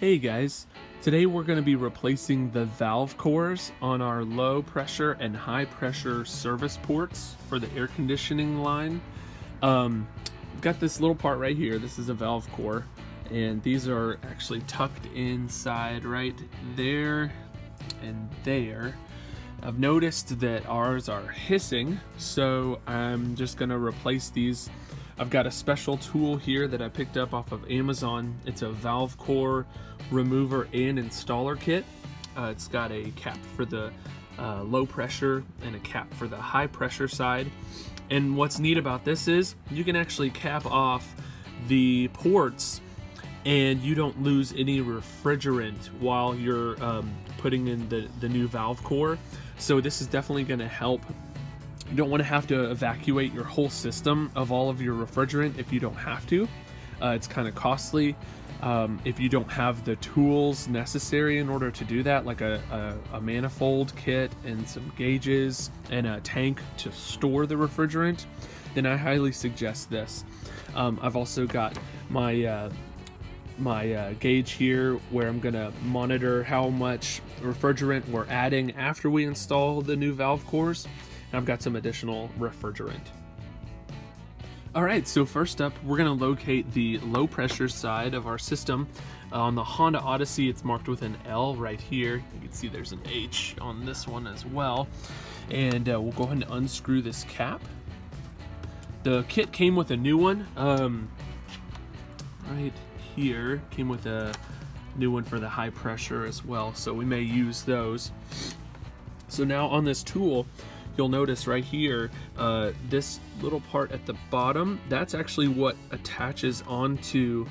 Hey guys, today we're going to be replacing the valve cores on our low pressure and high pressure service ports for the air conditioning line. Got this little part right here. This is a valve core, and these are actually tucked inside right there and there. I've noticed that ours are hissing, so I'm just going to replace these. I've got a special tool here that I picked up off of Amazon. It's a valve core remover and installer kit. It's got a cap for the low pressure and a cap for the high pressure side. And what's neat about this is you can actually cap off the ports and you don't lose any refrigerant while you're putting in the new valve core. So this is definitely going to help. You don't want to have to evacuate your whole system of all of your refrigerant if you don't have to. It's kind of costly if you don't have the tools necessary in order to do that, like a manifold kit and some gauges and a tank to store the refrigerant. Then I highly suggest this. I've also got my my gauge here where I'm gonna monitor how much refrigerant we're adding after we install the new valve cores. And I've got some additional refrigerant. Alright, so first up, we're going to locate the low pressure side of our system. On the Honda Odyssey, it's marked with an L right here. You can see there's an H on this one as well. And we'll go ahead and unscrew this cap. The kit came with a new one. Right here, came with a new one for the high pressure as well, so we may use those. So now on this tool, you'll notice right here, this little part at the bottom, that's actually what attaches onto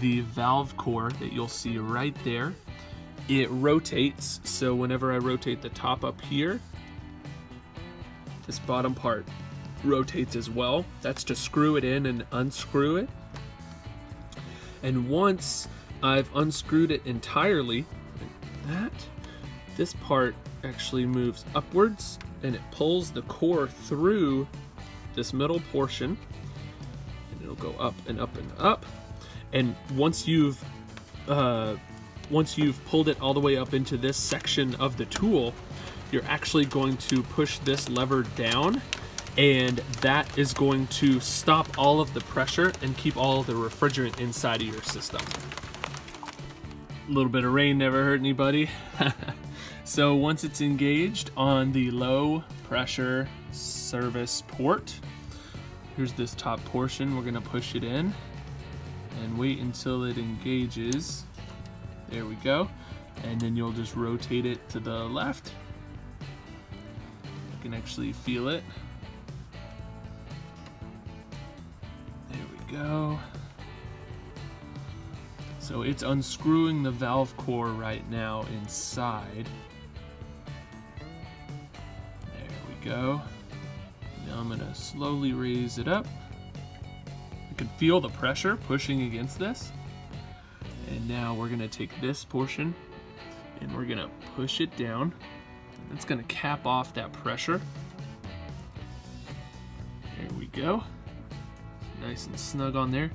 the valve core that you'll see right there. It rotates, so whenever I rotate the top up here, this bottom part rotates as well. That's to screw it in and unscrew it. And once I've unscrewed it entirely, like that, this part actually moves upwards and it pulls the core through this middle portion, and it'll go up and up and up. And once you've pulled it all the way up into this section of the tool, you're actually going to push this lever down, and that is going to stop all of the pressure and keep all of the refrigerant inside of your system. A little bit of rain never hurt anybody. So once it's engaged on the low pressure service port, here's this top portion. We're gonna push it in and wait until it engages. There we go. And then you'll just rotate it to the left. You can actually feel it. There we go. So it's unscrewing the valve core right now inside. Go. Now I'm gonna slowly raise it up. You can feel the pressure pushing against this. And now we're gonna take this portion and we're gonna push it down. And that's gonna cap off that pressure. There we go. Nice and snug on there.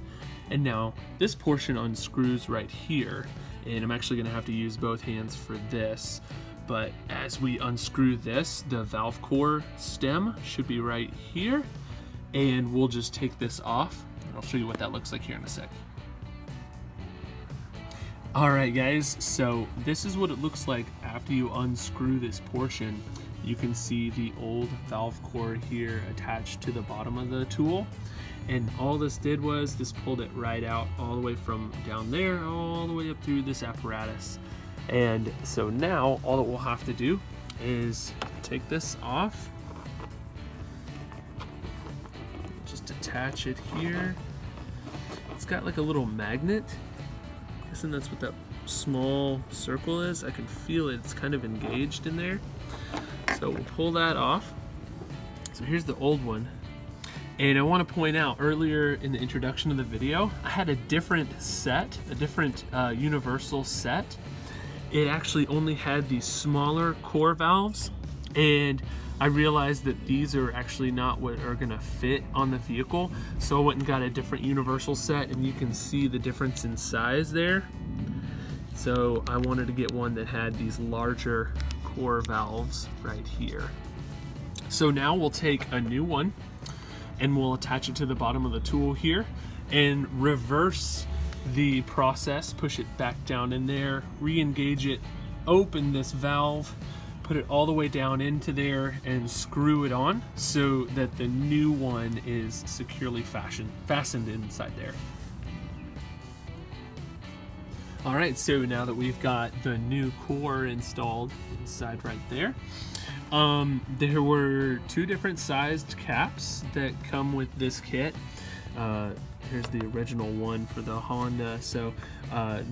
And now this portion unscrews right here. And I'm actually gonna have to use both hands for this. But as we unscrew this, the valve core stem should be right here, and we'll just take this off, and I'll show you what that looks like here in a sec. Alright guys, so this is what it looks like after you unscrew this portion. You can see the old valve core here attached to the bottom of the tool, and all this did was this pulled it right out all the way from down there all the way up through this apparatus. And so now all that we'll have to do is take this off, just attach it here. It's got like a little magnet. I'm guessing that's what that small circle is. I can feel it, it's kind of engaged in there. So we'll pull that off. So here's the old one. And I want to point out, earlier in the introduction of the video, I had a different set, a different universal set. It actually only had these smaller core valves, and I realized that these are actually not what are gonna fit on the vehicle. So I went and got a different universal set, and you can see the difference in size there. So I wanted to get one that had these larger core valves right here. So now we'll take a new one and we'll attach it to the bottom of the tool here and reverse the process, push it back down in there, re-engage it, open this valve, put it all the way down into there and screw it on so that the new one is securely fastened inside there. All right, so now that we've got the new core installed inside right there, there were two different sized caps that come with this kit. Here's the original one for the Honda, so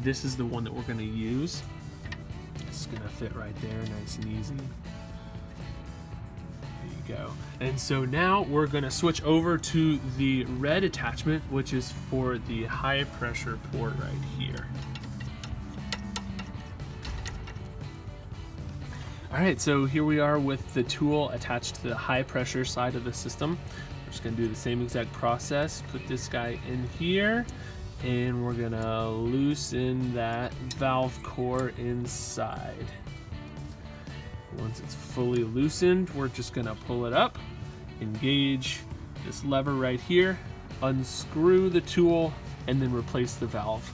this is the one that we're going to use. It's going to fit right there, nice and easy. There you go. And so now we're going to switch over to the red attachment, which is for the high pressure port right here. Alright, so here we are with the tool attached to the high pressure side of the system. We're just going to do the same exact process. Put this guy in here, and we're going to loosen that valve core inside. Once it's fully loosened, we're just going to pull it up, engage this lever right here, unscrew the tool, and then replace the valve.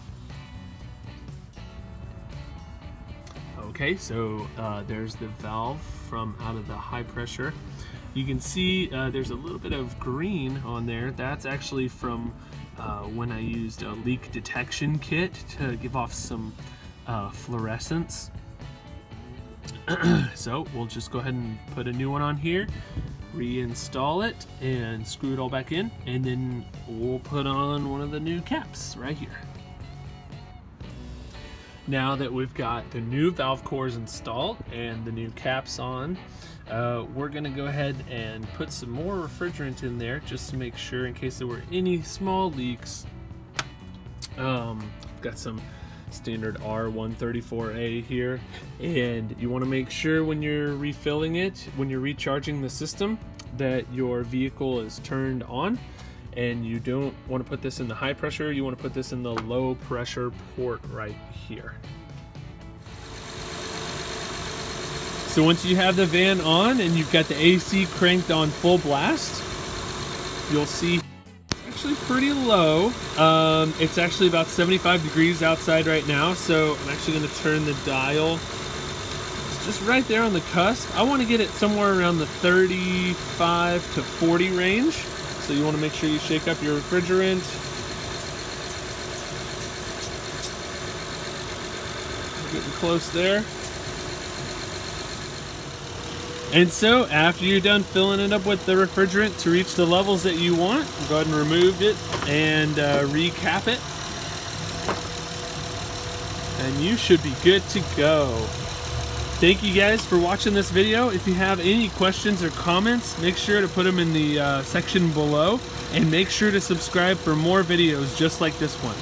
Okay, so there's the valve from out of the high pressure. You can see there's a little bit of green on there. That's actually from when I used a leak detection kit to give off some fluorescence. So we'll just go ahead and put a new one on here, reinstall it, and screw it all back in, and then we'll put on one of the new caps right here. Now that we've got the new valve cores installed and the new caps on, we're gonna go ahead and put some more refrigerant in there just to make sure in case there were any small leaks. Got some standard R134A here, and you wanna make sure when you're refilling it, when you're recharging the system, that your vehicle is turned on. And you don't want to put this in the high pressure, you want to put this in the low pressure port right here. So once you have the van on and you've got the AC cranked on full blast, you'll see it's actually pretty low. It's actually about 75 degrees outside right now, so I'm actually going to turn the dial. It's just right there on the cusp. I want to get it somewhere around the 35 to 40 range. So you want to make sure you shake up your refrigerant. We're getting close there. And so after you're done filling it up with the refrigerant to reach the levels that you want, go ahead and remove it and recap it. And you should be good to go. Thank you guys for watching this video. If you have any questions or comments, make sure to put them in the section below, and make sure to subscribe for more videos just like this one.